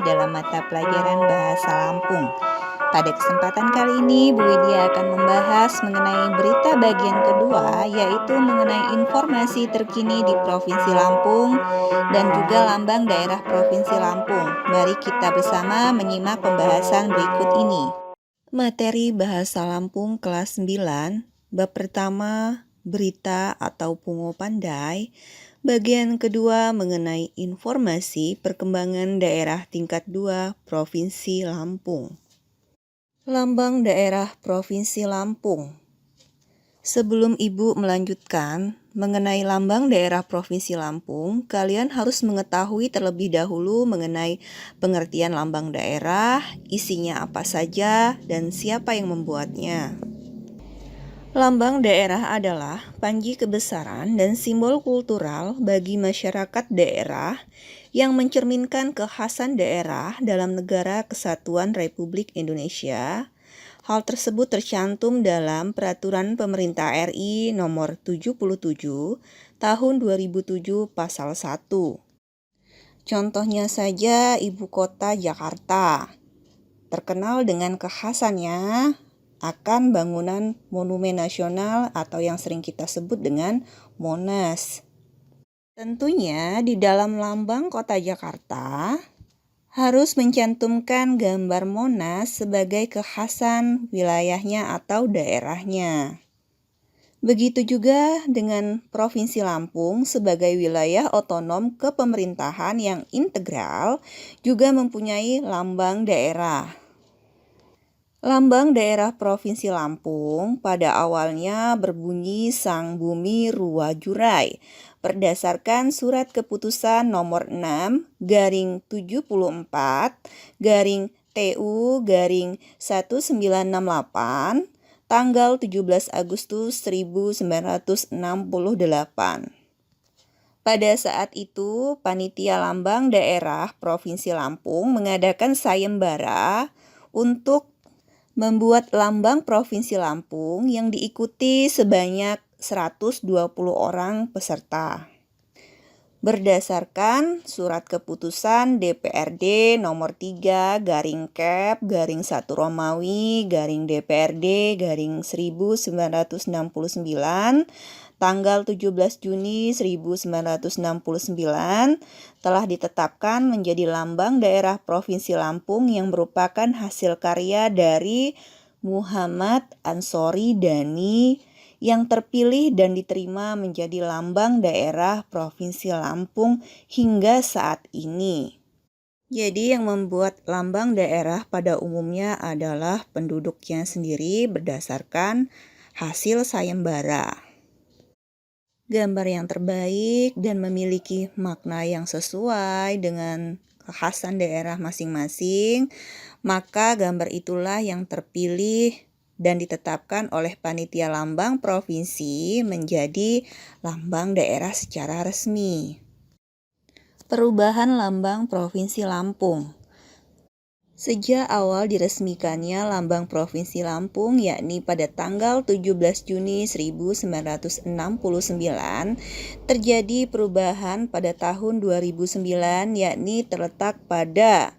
dalam mata pelajaran Bahasa Lampung. Pada kesempatan kali ini, Bu Widya akan membahas mengenai berita bagian kedua, yaitu mengenai informasi terkini di Provinsi Lampung dan juga lambang daerah Provinsi Lampung. Mari kita bersama menyimak pembahasan berikut ini. Materi Bahasa Lampung kelas 9, bab pertama, berita atau pungo pandai. Bagian kedua mengenai informasi perkembangan daerah tingkat 2 Provinsi Lampung. Lambang daerah Provinsi Lampung. Sebelum Ibu melanjutkan mengenai lambang daerah Provinsi Lampung, kalian harus mengetahui terlebih dahulu mengenai pengertian lambang daerah, isinya apa saja, dan siapa yang membuatnya. Lambang daerah adalah panji kebesaran dan simbol kultural bagi masyarakat daerah yang mencerminkan kekhasan daerah dalam Negara Kesatuan Republik Indonesia. Hal tersebut tercantum dalam Peraturan Pemerintah RI Nomor 77 Tahun 2007 Pasal 1. Contohnya saja Ibu Kota Jakarta, terkenal dengan kekhasannya akan bangunan Monumen Nasional atau yang sering kita sebut dengan Monas. Tentunya di dalam lambang Kota Jakarta harus mencantumkan gambar Monas sebagai kekhasan wilayahnya atau daerahnya. Begitu juga dengan Provinsi Lampung sebagai wilayah otonom kepemerintahan yang integral juga mempunyai lambang daerah. Lambang daerah Provinsi Lampung pada awalnya berbunyi Sang Bumi Rua Jurai berdasarkan Surat Keputusan Nomor 6/TU-1968 tanggal 17 Agustus 1968. Pada saat itu, Panitia Lambang Daerah Provinsi Lampung mengadakan sayembara untuk membuat lambang Provinsi Lampung yang diikuti sebanyak 120 orang peserta. Berdasarkan Surat Keputusan DPRD Nomor 3/Kep/1 Romawi -1969 tanggal 17 Juni 1969 telah ditetapkan menjadi lambang daerah Provinsi Lampung yang merupakan hasil karya dari Muhammad Ansori Dhani yang terpilih dan diterima menjadi lambang daerah Provinsi Lampung hingga saat ini. Jadi yang membuat lambang daerah pada umumnya adalah penduduknya sendiri berdasarkan hasil sayembara. Gambar yang terbaik dan memiliki makna yang sesuai dengan kekhasan daerah masing-masing, maka gambar itulah yang terpilih dan ditetapkan oleh Panitia Lambang Provinsi menjadi lambang daerah secara resmi. Perubahan lambang Provinsi Lampung. Sejak awal diresmikannya lambang Provinsi Lampung yakni pada tanggal 17 Juni 1969 terjadi perubahan pada tahun 2009 yakni terletak pada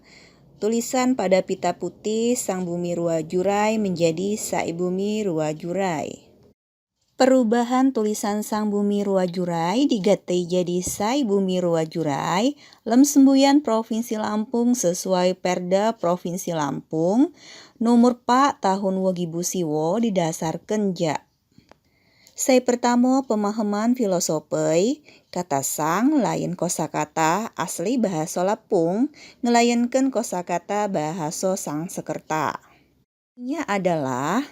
tulisan pada pita putih Sang Bumi Rua Jurai menjadi Sai Bumi Rua Jurai. Perubahan tulisan Sang Bumi Rua Jurai diganti jadi Sai Bumi Rua Jurai, Lem Semboyan Provinsi Lampung sesuai Perda Provinsi Lampung, Nomor 4 Tahun 2000 didasarkan ja. Sai pertama pemahaman filosofi, kata sang lain kosakata asli bahasa Lampung, ngelayankan kosakata bahasa Sangsekerta. Ini adalah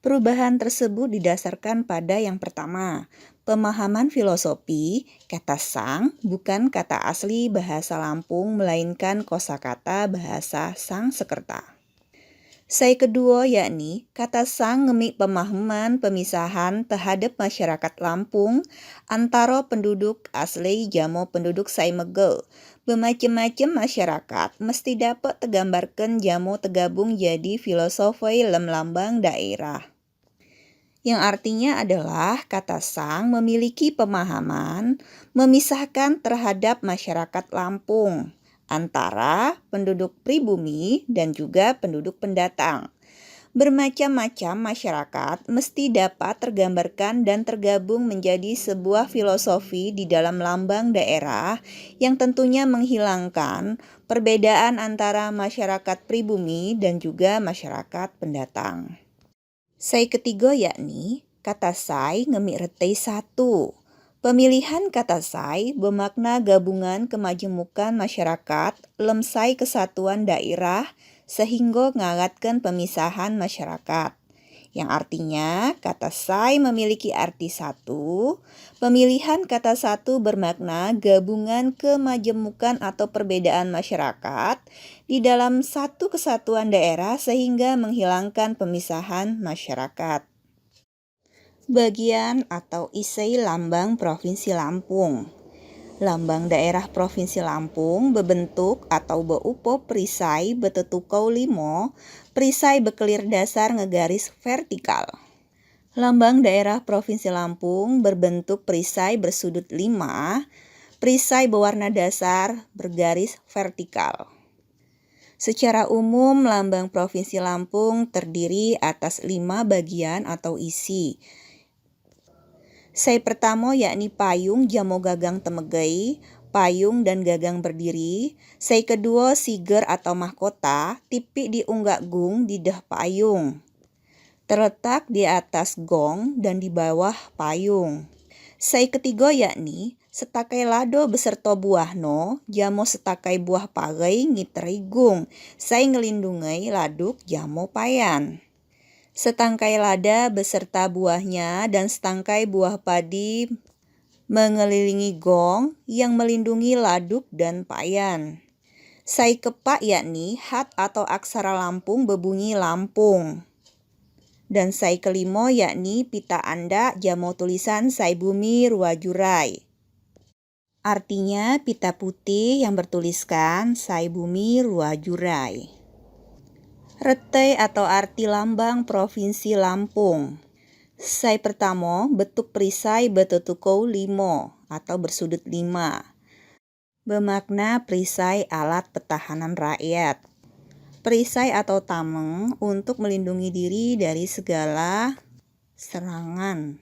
perubahan tersebut didasarkan pada yang pertama, pemahaman filosofi, kata sang bukan kata asli bahasa Lampung melainkan kosakata bahasa Sangsekerta. Sai kedua yakni kata sang ngemik pemahaman pemisahan terhadap masyarakat Lampung antara penduduk asli jamo penduduk Sai Megel. Bermacam-macam masyarakat mesti dapat tergambarkan jamo tergabung jadi filosofi lem lambang daerah. Yang artinya adalah kata sang memiliki pemahaman memisahkan terhadap masyarakat Lampung antara penduduk pribumi dan juga penduduk pendatang. Bermacam-macam masyarakat mesti dapat tergambarkan dan tergabung menjadi sebuah filosofi di dalam lambang daerah yang tentunya menghilangkan perbedaan antara masyarakat pribumi dan juga masyarakat pendatang. Sai ketiga yakni kata sai ngemik retei satu. Pemilihan kata sai bermakna gabungan kemajemukan masyarakat lemsai kesatuan daerah sehingga ngaratkan pemisahan masyarakat. Yang artinya kata sai memiliki arti satu. Pemilihan kata satu bermakna gabungan kemajemukan atau perbedaan masyarakat di dalam satu kesatuan daerah sehingga menghilangkan pemisahan masyarakat. Bagian atau isei lambang Provinsi Lampung. Lambang daerah Provinsi Lampung berbentuk atau berupa perisai betetukau 5, perisai bekelir dasar ngegaris vertikal. Lambang daerah Provinsi Lampung berbentuk perisai bersudut 5, perisai berwarna dasar bergaris vertikal. Secara umum, lambang Provinsi Lampung terdiri atas 5 bagian atau isi. Sai pertama yakni payung jamo gagang temegai, payung dan gagang berdiri. Sai kedua siger atau mahkota, tipik diunggak gung di dah payung. Terletak di atas gong dan di bawah payung. Sai ketiga yakni setakai lado beserta buahno, jamo setakai buah pagai ngiteri gung. Sai ngelindungai laduk jamo payan. Setangkai lada beserta buahnya dan setangkai buah padi mengelilingi gong yang melindungi laduk dan payan. Sai kepak yakni hat atau aksara Lampung berbunyi Lampung. Dan sai kelima yakni pita andak jamo tulisan sai bumi ruajurai. Artinya pita putih yang bertuliskan sai bumi ruajurai. Retei atau arti lambang Provinsi Lampung. Sai pertama bentuk perisai betetukau 5 atau bersudut 5. Bermakna perisai alat pertahanan rakyat. Perisai atau tameng untuk melindungi diri dari segala serangan.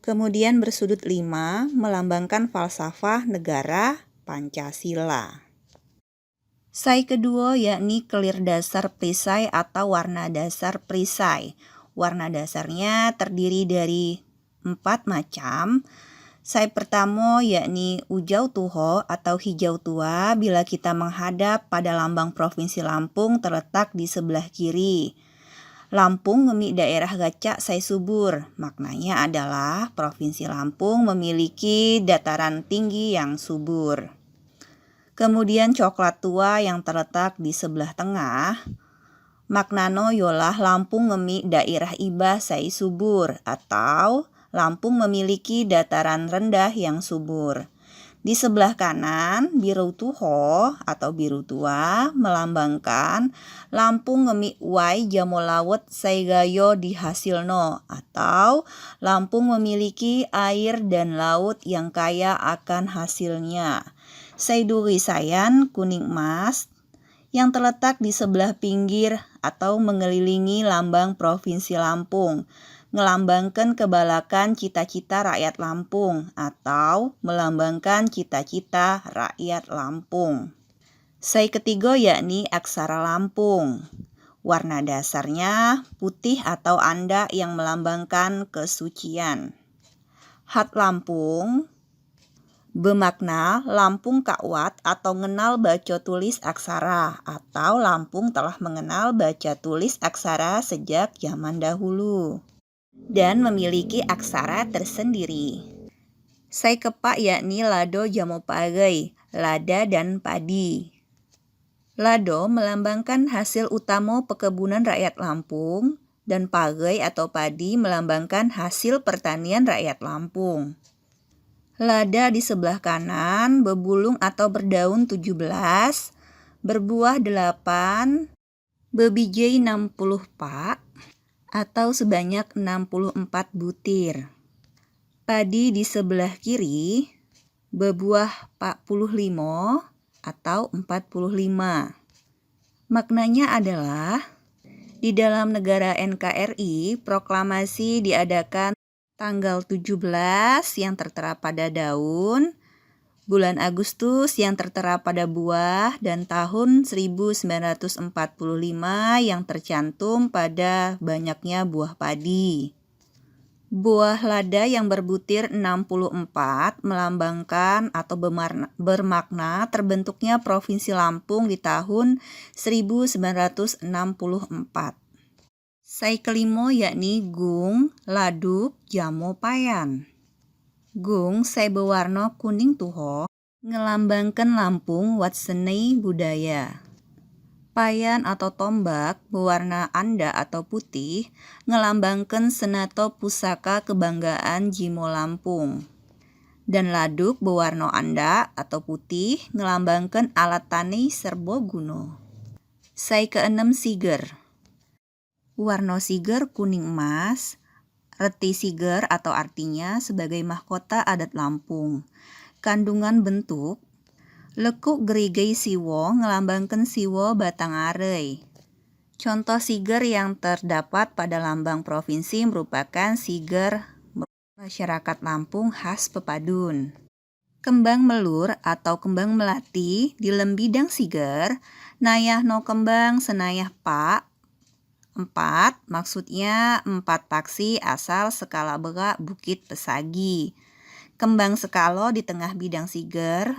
Kemudian bersudut 5 melambangkan falsafah negara Pancasila. Sai kedua yakni kelir dasar perisai atau warna dasar perisai. Warna dasarnya terdiri dari 4 macam. Sai pertama yakni ujau tuho atau hijau tua bila kita menghadap pada lambang Provinsi Lampung terletak di sebelah kiri. Lampung ngemik daerah gacak sai subur. Maknanya adalah Provinsi Lampung memiliki dataran tinggi yang subur. Kemudian coklat tua yang terletak di sebelah tengah. Maknano yolah Lampung ngemik daerah ibah sai subur atau Lampung memiliki dataran rendah yang subur. Di sebelah kanan biru tuho atau biru tua melambangkan Lampung ngemik wai jamo lawet sai gayo dihasilno atau Lampung memiliki air dan laut yang kaya akan hasilnya. Sai duri sayan kuning emas yang terletak di sebelah pinggir atau mengelilingi lambang Provinsi Lampung, melambangkan kebalakan cita-cita rakyat Lampung atau melambangkan cita-cita rakyat Lampung. Sai ketiga yakni aksara Lampung. Warna dasarnya putih atau andak yang melambangkan kesucian. Hat Lampung bermakna Lampung kakwat atau ngenal baca tulis aksara atau Lampung telah mengenal baca tulis aksara sejak zaman dahulu dan memiliki aksara tersendiri. Sai kepak yakni lado jamo pagai, lada dan padi. Lado melambangkan hasil utama perkebunan rakyat Lampung dan pagai atau padi melambangkan hasil pertanian rakyat Lampung. Lada di sebelah kanan berbulung atau berdaun 17, berbuah 8, berbijai 60 pak atau sebanyak 64 butir. Padi di sebelah kiri berbuah 45 atau 45. Maknanya adalah di dalam negara NKRI, proklamasi diadakan tanggal 17 yang tertera pada daun, bulan Agustus yang tertera pada buah, dan tahun 1945 yang tercantum pada banyaknya buah padi. Buah lada yang berbutir 64 melambangkan atau bermakna terbentuknya Provinsi Lampung di tahun 1964. Sai kelimo yakni gung, laduk, jamo, payan. Gung sai bewarna kuning tuho, ngelambangkan Lampung wat seni budaya. Payan atau tombak berwarna anda atau putih, ngelambangkan senato pusaka kebanggaan Jimo Lampung. Dan laduk berwarna anda atau putih, ngelambangkan alat tani Serboguna. Sai keenem siger. Warna siger kuning emas, reti siger atau artinya sebagai mahkota adat Lampung. Kandungan bentuk, lekuk gerigei siwo ngelambangkan siwo batang arei. Contoh siger yang terdapat pada lambang provinsi merupakan siger masyarakat Lampung khas Pepadun. Kembang melur atau kembang melati di lembidang siger, nayah no kembang senayah pak, 4, maksudnya 4 paksi asal skala berak Bukit Pesagi. Kembang sekalo di tengah bidang siger,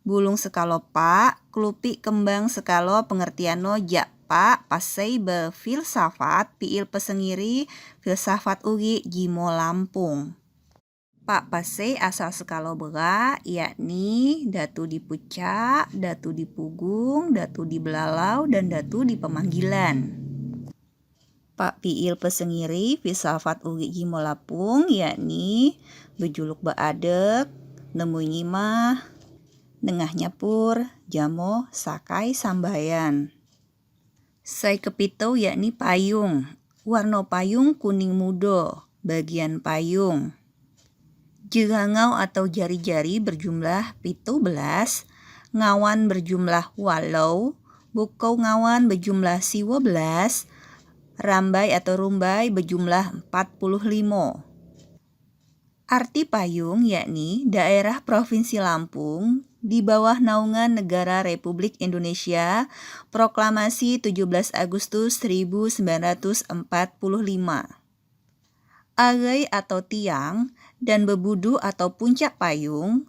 bulung sekalo pak, kelupi kembang sekalo pengertiano jak pak, pasai befilsafat, piil pesengiri, filsafat ugi Jimo Lampung. Pak pasai asal sekalo berak, yakni datu di pucak, datu di pugung, datu di belalau, dan datu di pemanggilan. Pak piil pesengiri filsafat ugi Jimo Lampung, yakni bejuluk beadek, nemu nyimah, nengah nyapur, jamo, sakai, sambayan. Sai kepito yakni payung, warna payung kuning mudo, bagian payung. Jerangau atau jari-jari berjumlah 17, ngawan berjumlah 8, bukau ngawan berjumlah 12, rambai atau rumbai berjumlah 45. Arti payung yakni daerah Provinsi Lampung di bawah naungan Negara Republik Indonesia, Proklamasi 17 Agustus 1945. Agai atau tiang dan bebudu atau puncak payung,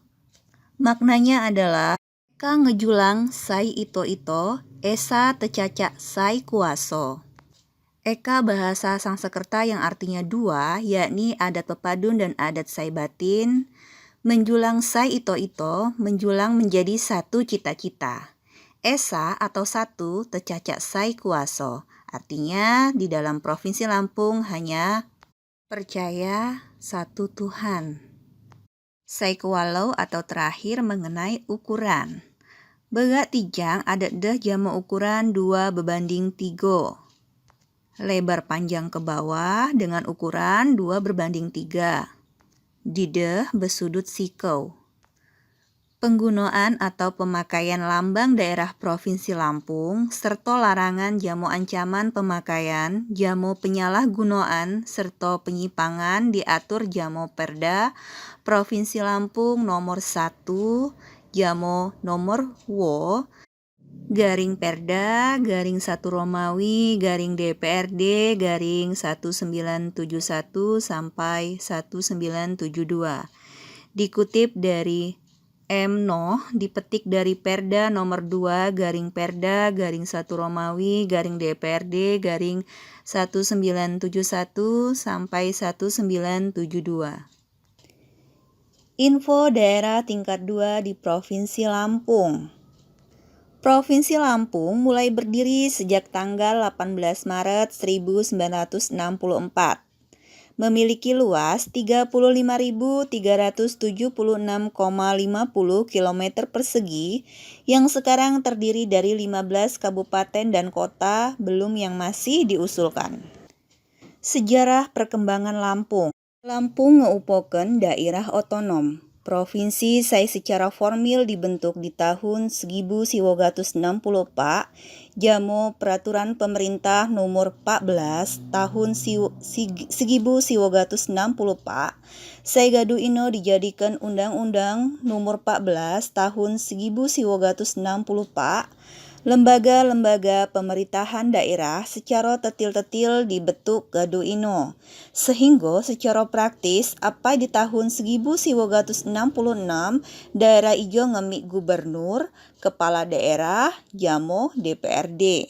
maknanya adalah eka ngejulang sai ito-ito, esa tecacak sai kuaso. Eka bahasa Sangsekerta yang artinya dua, yakni adat Pepadun dan adat Sai Batin. Menjulang sai ito-ito, menjulang menjadi satu cita-cita. Esa atau satu tecacak sai kuaso, artinya di dalam Provinsi Lampung hanya percaya satu Tuhan. Sai kualau atau terakhir mengenai ukuran. Berat tijang adat deh jama ukuran 2:3. Lebar panjang ke bawah dengan ukuran 2:3. Dideh besudut sikau. Penggunaan atau pemakaian lambang daerah Provinsi Lampung serta larangan jamo ancaman pemakaian, jamo penyalahgunaan serta penyipangan diatur jamo Perda Provinsi Lampung nomor 1 jamo nomor wo garing Perda, garing 1 Romawi, garing DPRD, garing 1971 sampai 1972. Dikutip dari M. Noh, dipetik dari Perda nomor 2, garing Perda, garing 1 Romawi, garing DPRD, garing 1971 sampai 1972. Info daerah tingkat 2 di Provinsi Lampung. Provinsi Lampung mulai berdiri sejak tanggal 18 Maret 1964. Memiliki luas 35.376,50 km persegi yang sekarang terdiri dari 15 kabupaten dan kota belum yang masih diusulkan. Sejarah perkembangan Lampung. Lampung ngeupokeun daerah otonom. Provinsi saya secara formil dibentuk di tahun 1960 Pak, Jamo Peraturan Pemerintah Nomor 14 tahun 1960 Pak. Saya gadu ino dijadikan Undang-Undang Nomor 14 tahun 1960 Pak. Lembaga-lembaga pemerintahan daerah secara tetil-tetil dibentuk gadu ino. Sehingga secara praktis apa di tahun 1966 daerah ijo ngemik gubernur, kepala daerah, jamo DPRD.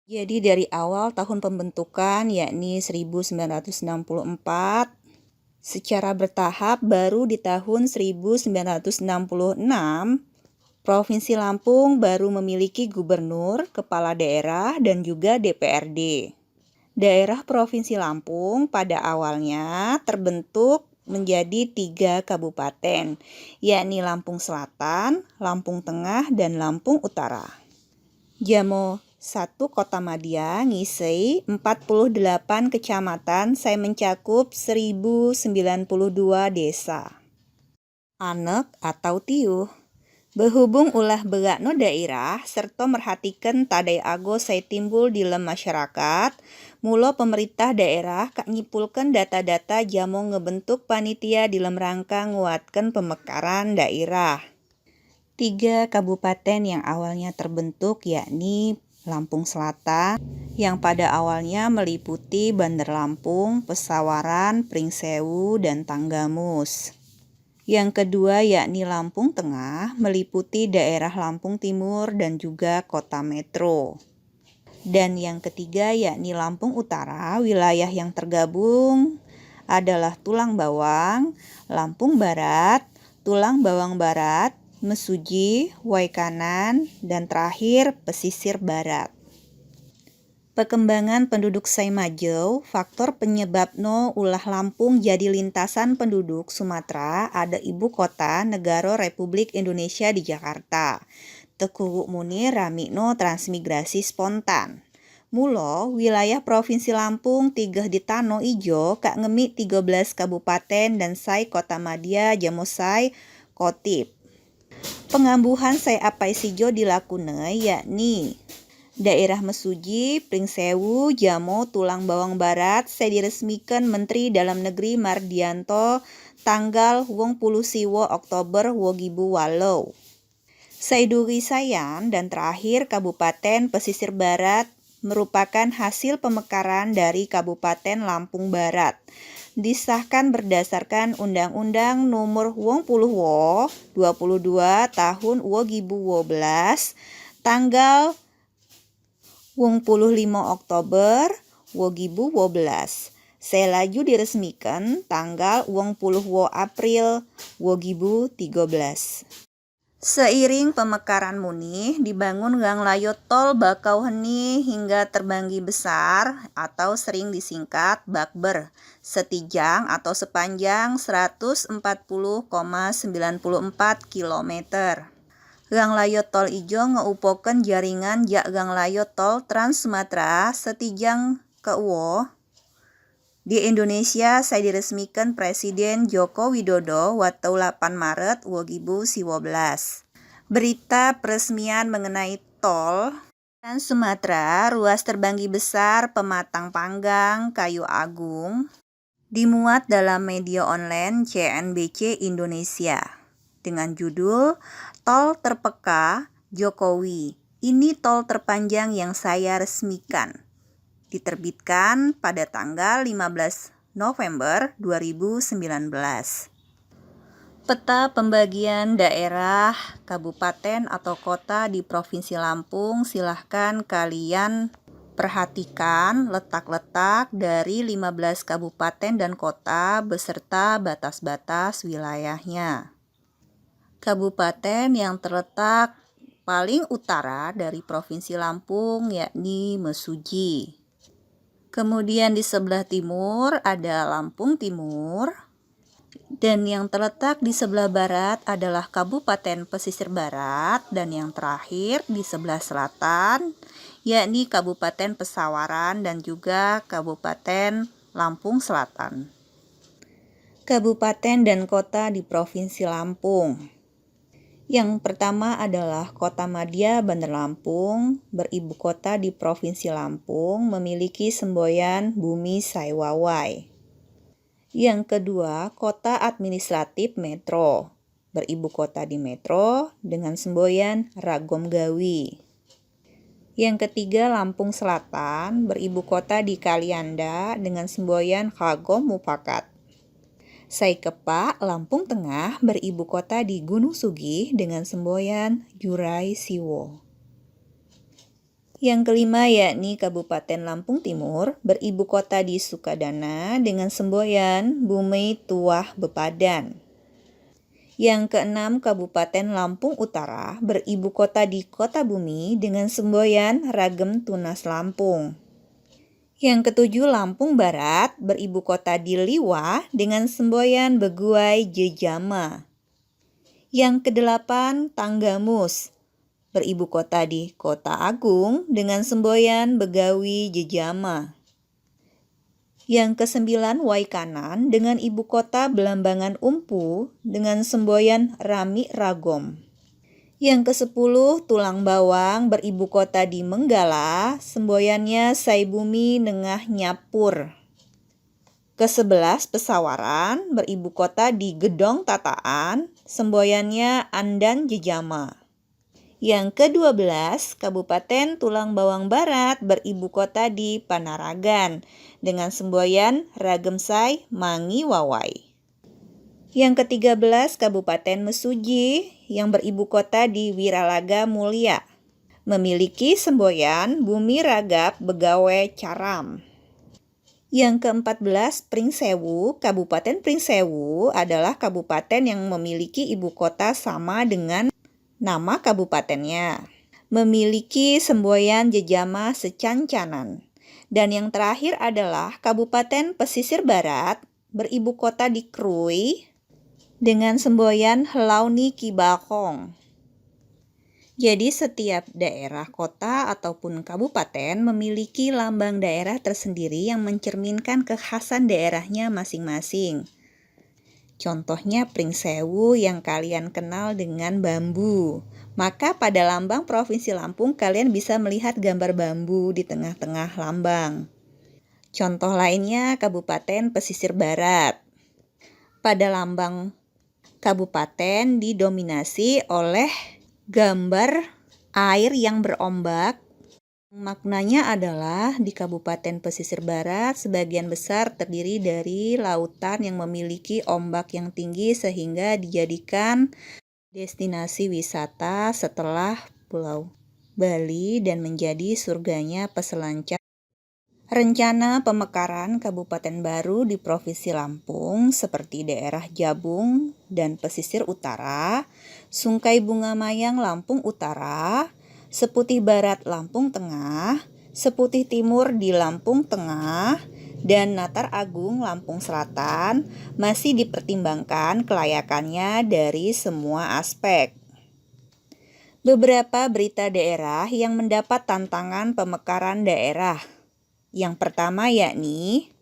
Jadi dari awal tahun pembentukan yakni 1964 secara bertahap baru di tahun 1966 Provinsi Lampung baru memiliki gubernur, kepala daerah, dan juga DPRD. Daerah Provinsi Lampung pada awalnya terbentuk menjadi 3 kabupaten, yakni Lampung Selatan, Lampung Tengah, dan Lampung Utara. Jamo 1 Kota Madya ngisi 48 kecamatan, saya mencakup 1092 desa. Anek atau tiuh. Berhubung ulah berakno daerah serta merhatikan tadai ago saya timbul di lem masyarakat, mula pemerintah daerah kak nyipulkan data-data jamo ngebentuk panitia di lem rangka nguatkan pemekaran daerah. 3 kabupaten yang awalnya terbentuk yakni Lampung Selatan, yang pada awalnya meliputi Bandar Lampung, Pesawaran, Pringsewu, dan Tanggamus. Yang kedua yakni Lampung Tengah, meliputi daerah Lampung Timur dan juga kota metro. Dan yang ketiga yakni Lampung Utara, wilayah yang tergabung adalah Tulang Bawang, Lampung Barat, Tulang Bawang Barat, Mesuji, Waikanan, dan terakhir Pesisir Barat. Perkembangan penduduk Saimajau, faktor penyebabno ulah Lampung jadi lintasan penduduk Sumatera ada ibu kota negara Republik Indonesia di Jakarta. Tekuk muni ramikno transmigrasi spontan. Mulo, wilayah Provinsi Lampung 3 di Tano Ijo kak ngemik 13 kabupaten dan sai kota Madya Jamosai Kotip. Pengambuhan sai apai sijo dilakune yakni daerah Mesuji, Pringsewu, Jamo, Tulang Bawang Barat saya diresmikan Menteri Dalam Negeri Mardianto tanggal 20 Siwo Oktober 2008. Saiduri Sayan dan terakhir Kabupaten Pesisir Barat merupakan hasil pemekaran dari Kabupaten Lampung Barat. Disahkan berdasarkan Undang-Undang Nomor 22 Tahun 2012 tanggal 25 Oktober 2012. Saya laju diresmikan tanggal 20 April 2013. Seiring pemekaran muni, dibangun gang layo tol Bakauheni hingga Terbanggi Besar atau sering disingkat Bakber, setijang atau sepanjang 140,94 km. Gang layo tol ijo ngeupoken jaringan jak gang layo tol Trans Sumatera setijang keuwo. Di Indonesia saya diresmikan Presiden Joko Widodo watau 8 Maret 2012. Berita peresmian mengenai tol Trans Sumatera ruas Terbanggi Besar Pematang Panggang Kayu Agung dimuat dalam media online CNBC Indonesia dengan judul Tol Terpeka Jokowi, ini tol terpanjang yang saya resmikan. Diterbitkan pada tanggal 15 November 2019. Peta pembagian daerah, kabupaten atau kota di Provinsi Lampung silahkan kalian perhatikan letak-letak dari 15 kabupaten dan kota beserta batas-batas wilayahnya. Kabupaten yang terletak paling utara dari Provinsi Lampung yakni Mesuji. Kemudian di sebelah timur ada Lampung Timur. Dan yang terletak di sebelah barat adalah Kabupaten Pesisir Barat. Dan yang terakhir di sebelah selatan yakni Kabupaten Pesawaran dan juga Kabupaten Lampung Selatan. Kabupaten dan kota di Provinsi Lampung. Yang pertama adalah Kota Madya Bandar Lampung, beribu kota di Provinsi Lampung, memiliki semboyan Bumi Saiwawai. Yang kedua, Kota Administratif Metro, beribu kota di Metro dengan semboyan Ragom Gawi. Yang ketiga, Lampung Selatan, beribu kota di Kalianda dengan semboyan Kagom Mufakat. Saikepa, Lampung Tengah, beribu kota di Gunung Sugih dengan semboyan Jurai Siwo. Yang kelima yakni Kabupaten Lampung Timur, beribu kota di Sukadana dengan semboyan Bumi Tuah Bepadan. Yang keenam Kabupaten Lampung Utara, beribu kota di Kota Bumi dengan semboyan Ragem Tunas Lampung. Yang ketujuh Lampung Barat, beribu kota di Liwa dengan semboyan Beguai Jejama. Yang kedelapan Tanggamus, beribu kota di Kota Agung dengan semboyan Begawi Jejama. Yang kesembilan Waikanan dengan ibu kota Belambangan Umpu dengan semboyan Rami Ragom. Yang ke-10 Tulang Bawang, beribu kota di Menggala, semboyannya Saibumi Nengah Nyapur. Ke-11 Pesawaran, beribu kota di Gedong Tataan, semboyannya Andan Jejama. Yang ke-12 Kabupaten Tulang Bawang Barat, beribu kota di Panaragan dengan semboyan Ragemsai Mangi Wawai. Yang ke-13 Kabupaten Mesuji yang beribu kota di Wiralaga Mulia, memiliki semboyan Bumi Ragap Begawe Caram. Yang ke-14 Pringsewu, Kabupaten Pringsewu adalah kabupaten yang memiliki ibu kota sama dengan nama kabupatennya, memiliki semboyan Jejama Secancanan. Dan yang terakhir adalah Kabupaten Pesisir Barat, beribu kota di Krui dengan semboyan Helauni Kibakong. Jadi setiap daerah kota ataupun kabupaten memiliki lambang daerah tersendiri yang mencerminkan kekhasan daerahnya masing-masing. Contohnya Pringsewu yang kalian kenal dengan bambu. Maka pada lambang Provinsi Lampung kalian bisa melihat gambar bambu di tengah-tengah lambang. Contoh lainnya Kabupaten Pesisir Barat. Pada lambang kabupaten didominasi oleh gambar air yang berombak. Maknanya adalah di Kabupaten Pesisir Barat sebagian besar terdiri dari lautan yang memiliki ombak yang tinggi sehingga dijadikan destinasi wisata setelah Pulau Bali dan menjadi surganya peselancar. Rencana pemekaran kabupaten baru di Provinsi Lampung seperti daerah Jabung dan Pesisir Utara, Sungkai Bunga Mayang Lampung Utara, Seputih Barat Lampung Tengah, Seputih Timur di Lampung Tengah, dan Natar Agung Lampung Selatan masih dipertimbangkan kelayakannya dari semua aspek. Beberapa berita daerah yang mendapat tantangan pemekaran daerah. Yang pertama yakni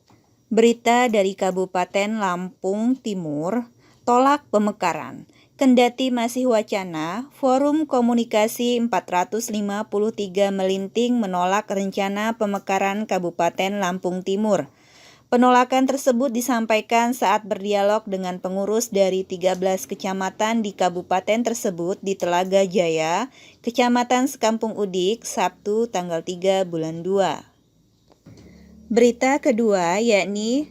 berita dari Kabupaten Lampung Timur, tolak pemekaran. Kendati masih wacana, Forum Komunikasi 453 Melinting menolak rencana pemekaran Kabupaten Lampung Timur. Penolakan tersebut disampaikan saat berdialog dengan pengurus dari 13 kecamatan di kabupaten tersebut di Telaga Jaya, Kecamatan Sekampung Udik, Sabtu tanggal 3 bulan 2. Berita kedua yakni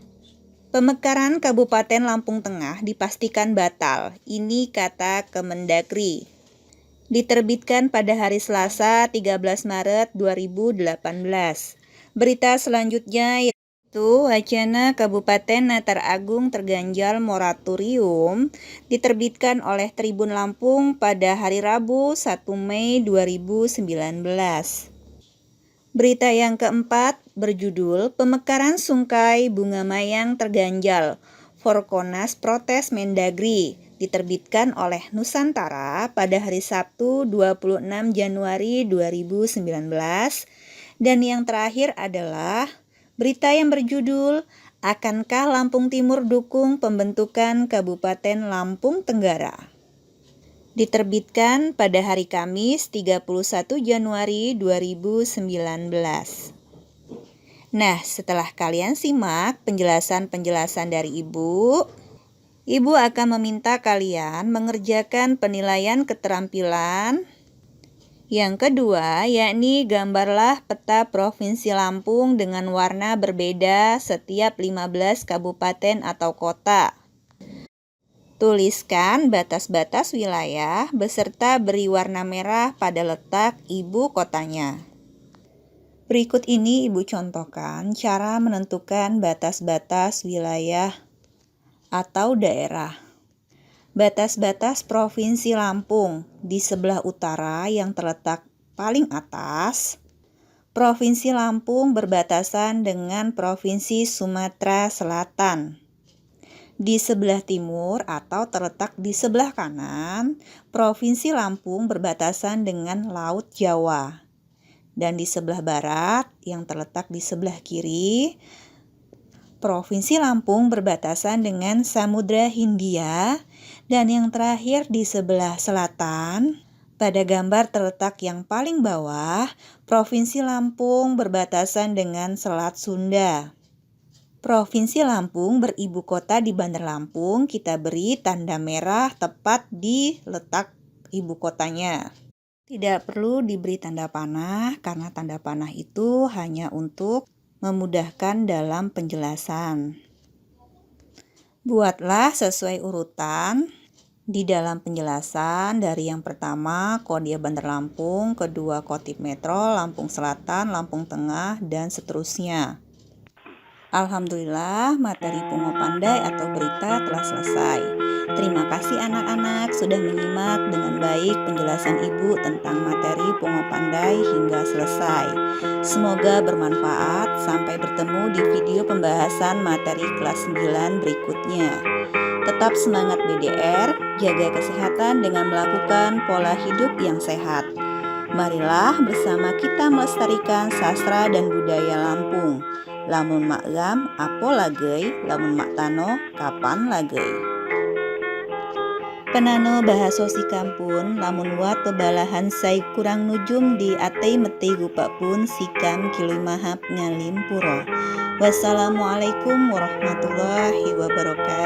pemekaran Kabupaten Lampung Tengah dipastikan batal. Ini kata Kemendagri. Diterbitkan pada hari Selasa 13 Maret 2018. Berita selanjutnya yaitu wacana Kabupaten Natar Agung terganjal moratorium diterbitkan oleh Tribun Lampung pada hari Rabu 1 Mei 2019. Berita yang keempat berjudul Pemekaran Sungkai Bunga Mayang terganjal, Forkonas protes Mendagri, diterbitkan oleh Nusantara pada hari Sabtu 26 Januari 2019. Dan yang terakhir adalah berita yang berjudul Akankah Lampung Timur dukung pembentukan Kabupaten Lampung Tenggara? Diterbitkan pada hari Kamis 31 Januari 2019. Nah, setelah kalian simak penjelasan-penjelasan dari Ibu akan meminta kalian mengerjakan penilaian keterampilan yang kedua, yakni gambarlah peta Provinsi Lampung dengan warna berbeda setiap 15 kabupaten atau kota. Tuliskan batas-batas wilayah beserta beri warna merah pada letak ibu kotanya. Berikut ini Ibu contohkan cara menentukan batas-batas wilayah atau daerah. Batas-batas Provinsi Lampung di sebelah utara yang terletak paling atas. Provinsi Lampung berbatasan dengan Provinsi Sumatera Selatan. Di sebelah timur atau terletak di sebelah kanan, Provinsi Lampung berbatasan dengan Laut Jawa. Dan di sebelah barat yang terletak di sebelah kiri, Provinsi Lampung berbatasan dengan Samudra Hindia. Dan yang terakhir di sebelah selatan, pada gambar terletak yang paling bawah, Provinsi Lampung berbatasan dengan Selat Sunda. Provinsi Lampung beribu kota di Bandar Lampung, kita beri tanda merah tepat di letak ibu kotanya. Tidak perlu diberi tanda panah karena tanda panah itu hanya untuk memudahkan dalam penjelasan. Buatlah sesuai urutan di dalam penjelasan dari yang pertama Kodia Bandar Lampung, kedua Kotip Metro, Lampung Selatan, Lampung Tengah, dan seterusnya. Alhamdulillah, materi Pungo Pandai atau berita telah selesai. Terima kasih anak-anak sudah menyimak dengan baik penjelasan Ibu tentang materi Pungo Pandai hingga selesai. Semoga bermanfaat. Sampai bertemu di video pembahasan materi kelas 9 berikutnya. Tetap semangat BDR, jaga kesehatan dengan melakukan pola hidup yang sehat. Marilah bersama kita melestarikan sastra dan budaya Lampung. Lamun maklum apo lagei, lamun maktano kapan lagei. Penano bahaso si kampun, lamun wat pebalahan say kurang nujum di atei meti gupak pun sikam kilui mahap ngalim puro. Wassalamualaikum warahmatullahi wabarakatuh.